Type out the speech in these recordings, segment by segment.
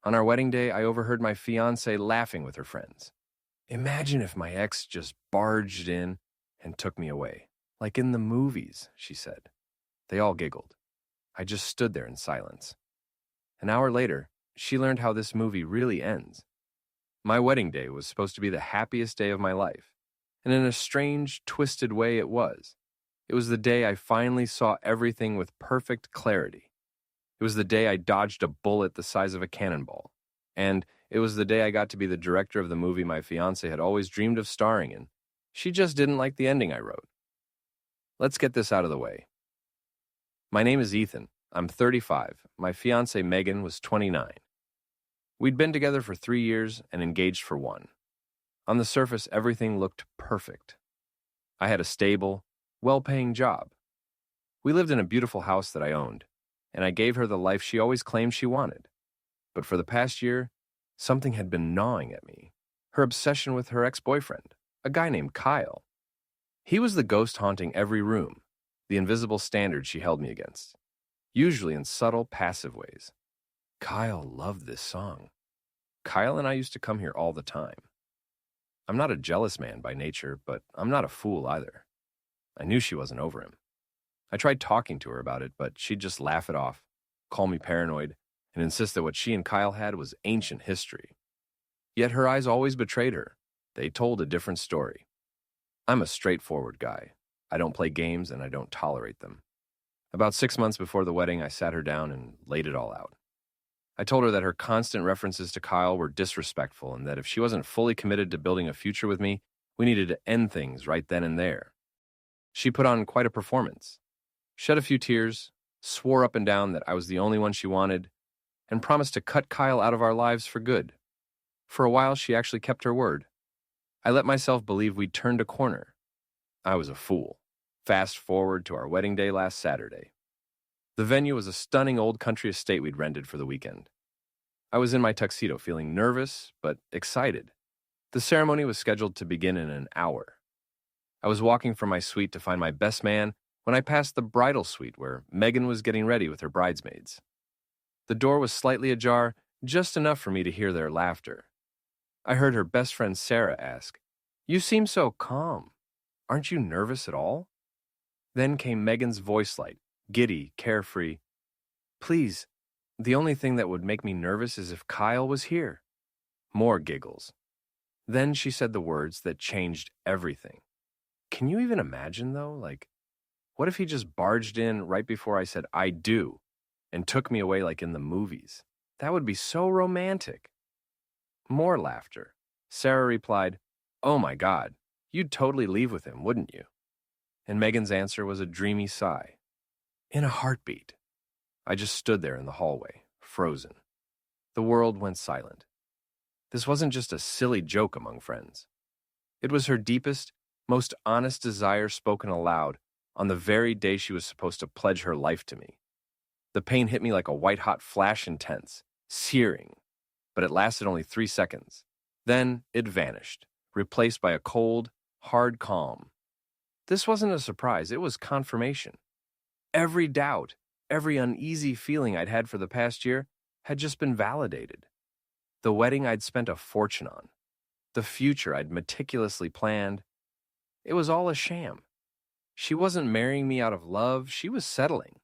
On our wedding day, I overheard my fiancée laughing with her friends. Imagine if my ex just barged in and took me away. Like in the movies, she said. They all giggled. I just stood there in silence. An hour later, she learned how this movie really ends. My wedding day was supposed to be the happiest day of my life, and in a strange, twisted way it was. It was the day I finally saw everything with perfect clarity. It was the day I dodged a bullet the size of a cannonball. And it was the day I got to be the director of the movie my fiancée had always dreamed of starring in. She just didn't like the ending I wrote. Let's get this out of the way. My name is Ethan. I'm 35. My fiancée Megan was 29. We'd been together for 3 years and engaged for 1. On the surface, everything looked perfect. I had a stable, well-paying job. We lived in a beautiful house that I owned, and I gave her the life she always claimed she wanted. But for the past year, something had been gnawing at me. Her obsession with her ex-boyfriend, a guy named Kyle. He was the ghost haunting every room, the invisible standard she held me against, usually in subtle, passive ways. Kyle loved this song. Kyle and I used to come here all the time. I'm not a jealous man by nature, but I'm not a fool either. I knew she wasn't over him. I tried talking to her about it, but she'd just laugh it off, call me paranoid, and insist that what she and Kyle had was ancient history. Yet her eyes always betrayed her. They told a different story. I'm a straightforward guy. I don't play games and I don't tolerate them. About 6 months before the wedding, I sat her down and laid it all out. I told her that her constant references to Kyle were disrespectful and that if she wasn't fully committed to building a future with me, we needed to end things right then and there. She put on quite a performance, shed a few tears, swore up and down that I was the only one she wanted, and promised to cut Kyle out of our lives for good. For a while, she actually kept her word. I let myself believe we'd turned a corner. I was a fool. Fast forward to our wedding day last Saturday. The venue was a stunning old country estate we'd rented for the weekend. I was in my tuxedo, feeling nervous but excited. The ceremony was scheduled to begin in an hour. I was walking from my suite to find my best man when I passed the bridal suite where Megan was getting ready with her bridesmaids. The door was slightly ajar, just enough for me to hear their laughter. I heard her best friend Sarah ask, "You seem so calm. Aren't you nervous at all?" Then came Megan's voice light, giddy, carefree. "Please, the only thing that would make me nervous is if Kyle was here." More giggles. Then she said the words that changed everything. Can you even imagine, though? What if he just barged in right before I said "I do" and took me away like in the movies? That would be so romantic. More laughter. Sarah replied, "Oh my God, you'd totally leave with him, wouldn't you?" And Megan's answer was a dreamy sigh. In a heartbeat. I just stood there in the hallway, frozen. The world went silent. This wasn't just a silly joke among friends. It was her deepest, most honest desire spoken aloud on the very day she was supposed to pledge her life to me. The pain hit me like a white-hot flash intense, searing, but it lasted only 3 seconds. Then it vanished, replaced by a cold, hard calm. This wasn't a surprise, it was confirmation. Every doubt, every uneasy feeling I'd had for the past year had just been validated. The wedding I'd spent a fortune on, the future I'd meticulously planned, it was all a sham. She wasn't marrying me out of love, she was settling.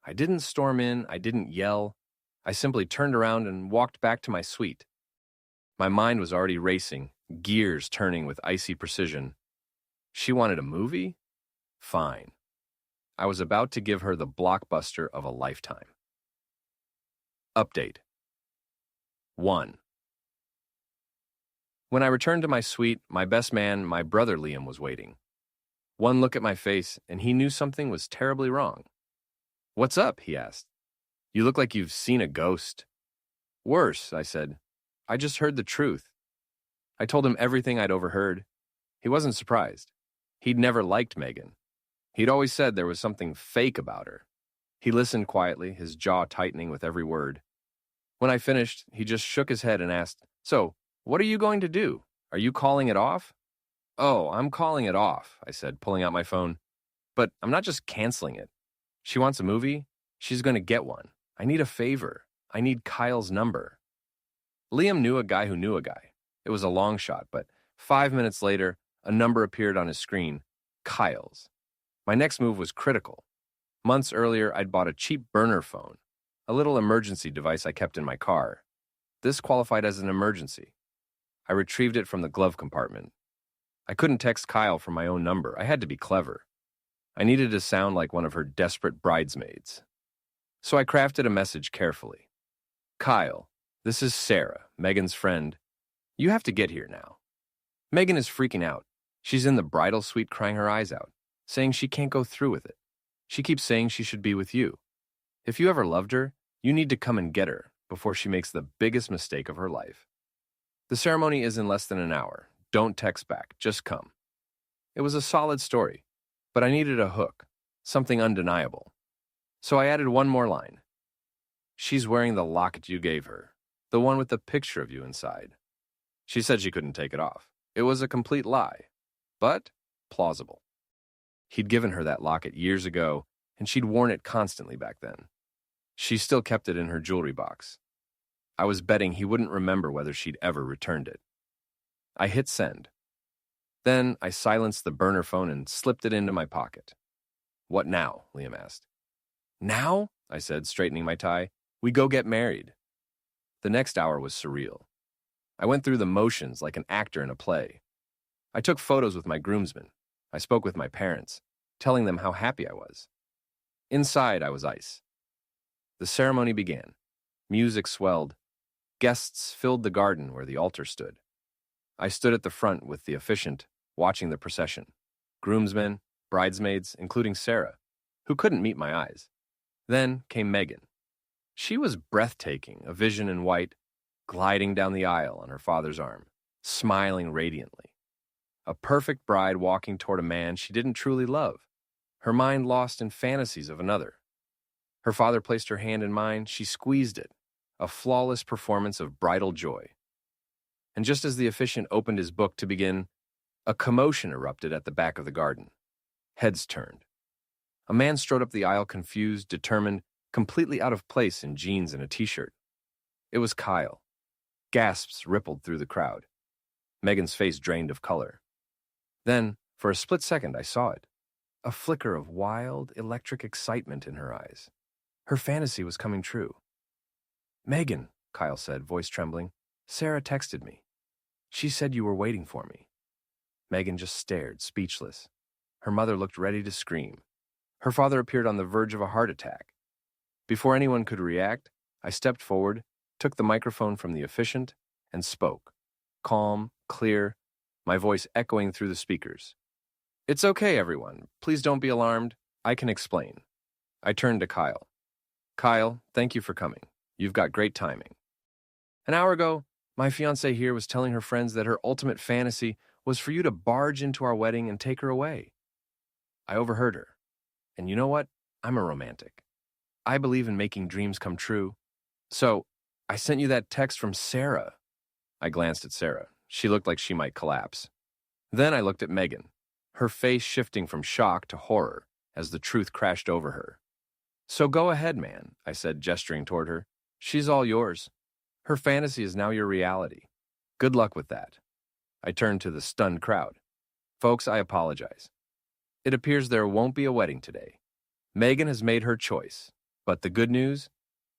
I didn't storm in, I didn't yell. I simply turned around and walked back to my suite. My mind was already racing, gears turning with icy precision. She wanted a movie? Fine. I was about to give her the blockbuster of a lifetime. Update 1. When I returned to my suite, my best man, my brother Liam, was waiting. One look at my face, and he knew something was terribly wrong. "What's up?" he asked. "You look like you've seen a ghost." "Worse," I said. "I just heard the truth." I told him everything I'd overheard. He wasn't surprised. He'd never liked Megan. He'd always said there was something fake about her. He listened quietly, his jaw tightening with every word. When I finished, he just shook his head and asked, "So, what are you going to do? Are you calling it off?" "Oh, I'm calling it off," I said, pulling out my phone. "But I'm not just canceling it. She wants a movie. She's going to get one. I need a favor. I need Kyle's number." Liam knew a guy who knew a guy. It was a long shot, but 5 minutes later, a number appeared on his screen, Kyle's. My next move was critical. Months earlier, I'd bought a cheap burner phone, a little emergency device I kept in my car. This qualified as an emergency. I retrieved it from the glove compartment. I couldn't text Kyle from my own number. I had to be clever. I needed to sound like one of her desperate bridesmaids. So I crafted a message carefully. Kyle, this is Sarah, Megan's friend. You have to get here now. Megan is freaking out. She's in the bridal suite crying her eyes out, saying she can't go through with it. She keeps saying she should be with you. If you ever loved her, you need to come and get her before she makes the biggest mistake of her life. The ceremony is in less than an hour. Don't text back, just come. It was a solid story, but I needed a hook, something undeniable. So I added one more line. She's wearing the locket you gave her, the one with the picture of you inside. She said she couldn't take it off. It was a complete lie, but plausible. He'd given her that locket years ago, and she'd worn it constantly back then. She still kept it in her jewelry box. I was betting he wouldn't remember whether she'd ever returned it. I hit send. Then I silenced the burner phone and slipped it into my pocket. What now? Liam asked. Now? I said, straightening my tie. We go get married. The next hour was surreal. I went through the motions like an actor in a play. I took photos with my groomsmen. I spoke with my parents, telling them how happy I was. Inside, I was ice. The ceremony began. Music swelled. Guests filled the garden where the altar stood. I stood at the front with the officiant, watching the procession. Groomsmen, bridesmaids, including Sarah, who couldn't meet my eyes. Then came Megan. She was breathtaking, a vision in white, gliding down the aisle on her father's arm, smiling radiantly. A perfect bride walking toward a man she didn't truly love, her mind lost in fantasies of another. Her father placed her hand in mine, she squeezed it, a flawless performance of bridal joy. And just as the officiant opened his book to begin, a commotion erupted at the back of the garden. Heads turned. A man strode up the aisle confused, determined, completely out of place in jeans and a t-shirt. It was Kyle. Gasps rippled through the crowd. Megan's face drained of color. Then, for a split second, I saw it. A flicker of wild, electric excitement in her eyes. Her fantasy was coming true. Megan, Kyle said, voice trembling, Sarah texted me. She said you were waiting for me. Megan just stared, speechless. Her mother looked ready to scream. Her father appeared on the verge of a heart attack. Before anyone could react, I stepped forward, took the microphone from the officiant, and spoke. Calm, clear, my voice echoing through the speakers. It's okay, everyone. Please don't be alarmed. I can explain. I turned to Kyle. Kyle, thank you for coming. You've got great timing. An hour ago, my fiancée here was telling her friends that her ultimate fantasy was for you to barge into our wedding and take her away. I overheard her. And you know what? I'm a romantic. I believe in making dreams come true. So, I sent you that text from Sarah. I glanced at Sarah. She looked like she might collapse. Then I looked at Megan, her face shifting from shock to horror as the truth crashed over her. So go ahead, man, I said, gesturing toward her. She's all yours. Her fantasy is now your reality. Good luck with that. I turned to the stunned crowd. Folks, I apologize. It appears there won't be a wedding today. Megan has made her choice. But the good news?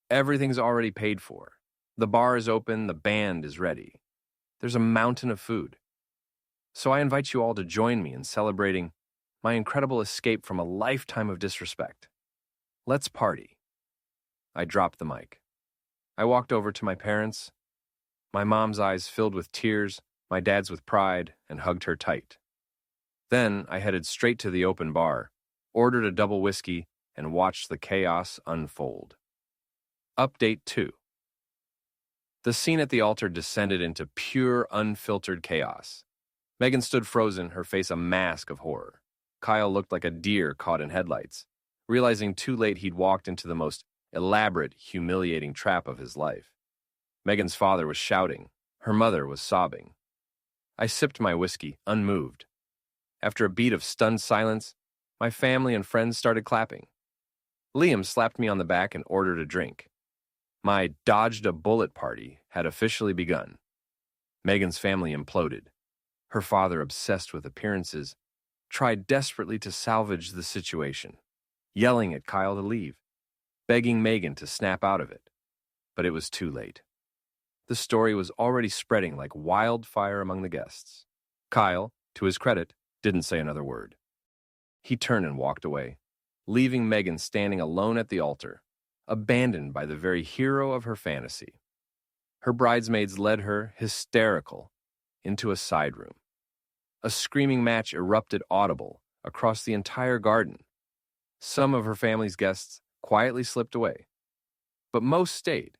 Everything's already paid for. The bar is open, the band is ready. There's a mountain of food. So I invite you all to join me in celebrating my incredible escape from a lifetime of disrespect. Let's party. I dropped the mic. I walked over to my parents. My mom's eyes filled with tears, my dad's with pride, and hugged her tight. Then I headed straight to the open bar, ordered a double whiskey, and watched the chaos unfold. Update 2. The scene at the altar descended into pure, unfiltered chaos. Megan stood frozen, her face a mask of horror. Kyle looked like a deer caught in headlights, realizing too late he'd walked into the most elaborate, humiliating trap of his life. Megan's father was shouting. Her mother was sobbing. I sipped my whiskey, unmoved. After a beat of stunned silence, my family and friends started clapping. Liam slapped me on the back and ordered a drink. My dodged-a-bullet party had officially begun. Megan's family imploded. Her father, obsessed with appearances, tried desperately to salvage the situation, yelling at Kyle to leave, begging Megan to snap out of it. But it was too late. The story was already spreading like wildfire among the guests. Kyle, to his credit, didn't say another word. He turned and walked away, leaving Megan standing alone at the altar, abandoned by the very hero of her fantasy. Her bridesmaids led her, hysterical, into a side room. A screaming match erupted audible across the entire garden. Some of her family's guests quietly slipped away, but most stayed,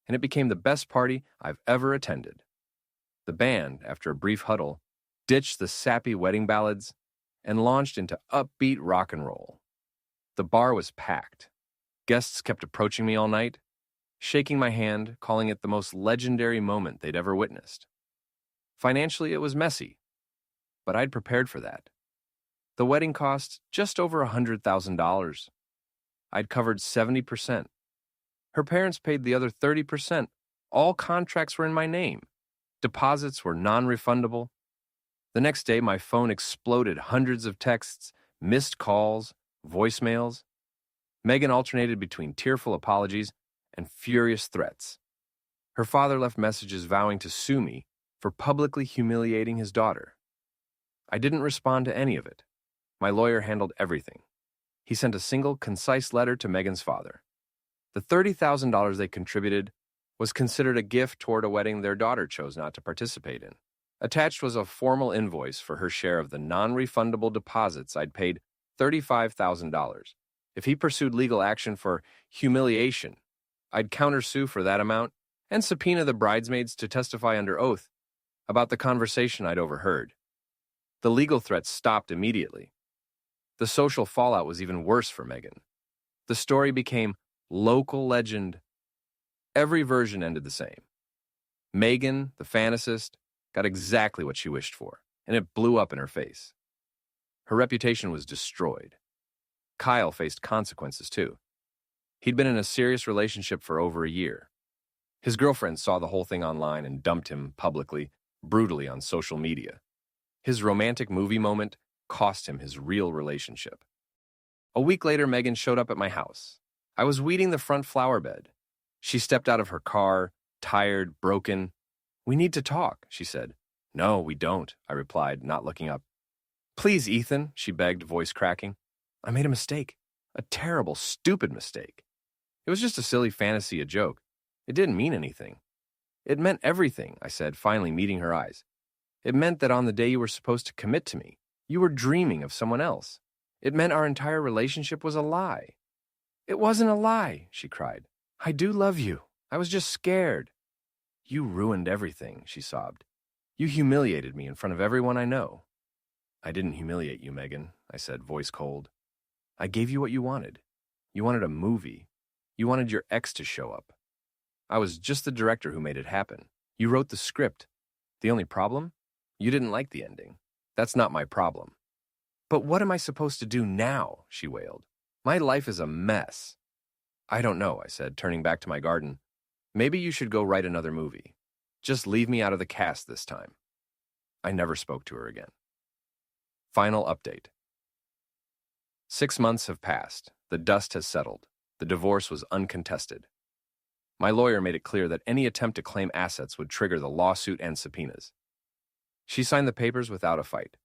and it became the best party I've ever attended. The band, after a brief huddle, ditched the sappy wedding ballads and launched into upbeat rock and roll. The bar was packed. Guests kept approaching me all night, shaking my hand, calling it the most legendary moment they'd ever witnessed. Financially, it was messy, but I'd prepared for that. The wedding cost just over $100,000. I'd covered 70%. Her parents paid the other 30%. All contracts were in my name. Deposits were non-refundable. The next day, my phone exploded hundreds of texts, missed calls, voicemails. Megan alternated between tearful apologies and furious threats. Her father left messages vowing to sue me for publicly humiliating his daughter. I didn't respond to any of it. My lawyer handled everything. He sent a single, concise letter to Megan's father. The $30,000 they contributed was considered a gift toward a wedding their daughter chose not to participate in. Attached was a formal invoice for her share of the non-refundable deposits I'd paid $35,000. If he pursued legal action for humiliation, I'd countersue for that amount and subpoena the bridesmaids to testify under oath about the conversation I'd overheard. The legal threats stopped immediately. The social fallout was even worse for Megan. The story became local legend. Every version ended the same. Megan, the fantasist, got exactly what she wished for, and it blew up in her face. Her reputation was destroyed. Kyle faced consequences, too. He'd been in a serious relationship for over a year. His girlfriend saw the whole thing online and dumped him publicly, brutally on social media. His romantic movie moment cost him his real relationship. A week later, Megan showed up at my house. I was weeding the front flower bed. She stepped out of her car, tired, broken. "We need to talk," she said. "No, we don't," I replied, not looking up. "Please, Ethan," she begged, voice cracking. "I made a mistake. A terrible, stupid mistake. It was just a silly fantasy, a joke. It didn't mean anything." "It meant everything," I said, finally meeting her eyes. "It meant that on the day you were supposed to commit to me, you were dreaming of someone else. It meant our entire relationship was a lie." "It wasn't a lie," she cried. "I do love you. I was just scared." "You ruined everything," she sobbed. "You humiliated me in front of everyone I know." "I didn't humiliate you, Megan," I said, voice cold. "I gave you what you wanted. You wanted a movie. You wanted your ex to show up. I was just the director who made it happen. You wrote the script. The only problem? You didn't like the ending. That's not my problem." "But what am I supposed to do now?" she wailed. "My life is a mess." "I don't know," I said, turning back to my garden. "Maybe you should go write another movie. Just leave me out of the cast this time." I never spoke to her again. Final update. 6 months have passed. The dust has settled. The divorce was uncontested. My lawyer made it clear that any attempt to claim assets would trigger the lawsuit and subpoenas. She signed the papers without a fight.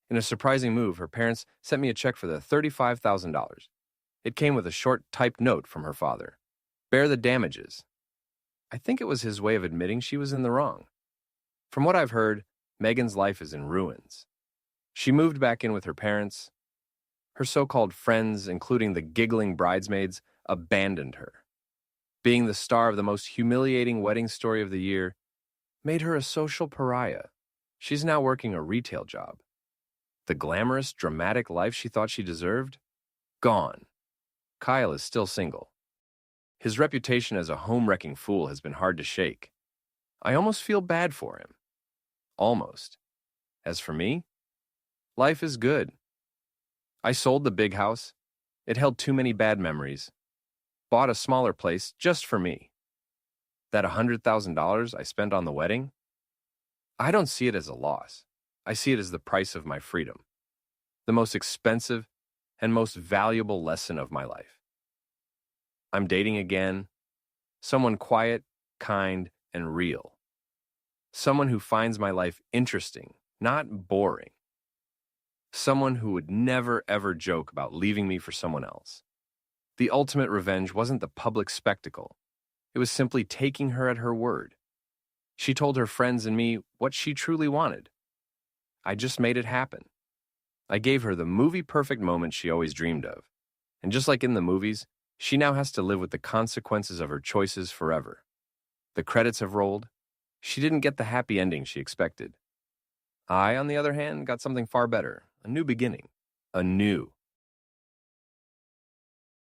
In a surprising move, her parents sent me a check for the $35,000. It came with a short typed note from her father. "Bear the damages." I think it was his way of admitting she was in the wrong. From what I've heard, Megan's life is in ruins. She moved back in with her parents. Her so-called friends, including the giggling bridesmaids, abandoned her. Being the star of the most humiliating wedding story of the year made her a social pariah. She's now working a retail job. The glamorous, dramatic life she thought she deserved? Gone. Kyle is still single. His reputation as a home-wrecking fool has been hard to shake. I almost feel bad for him. Almost. As for me, life is good. I sold the big house. It held too many bad memories. Bought a smaller place just for me. That $100,000 I spent on the wedding? I don't see it as a loss. I see it as the price of my freedom, the most expensive and most valuable lesson of my life. I'm dating again, someone quiet, kind, and real. Someone who finds my life interesting, not boring. Someone who would never ever joke about leaving me for someone else. The ultimate revenge wasn't the public spectacle. It was simply taking her at her word. She told her friends and me what she truly wanted. I just made it happen. I gave her the movie-perfect moment she always dreamed of. And just like in the movies, she now has to live with the consequences of her choices forever. The credits have rolled. She didn't get the happy ending she expected. I, on the other hand, got something far better, a new beginning, a new,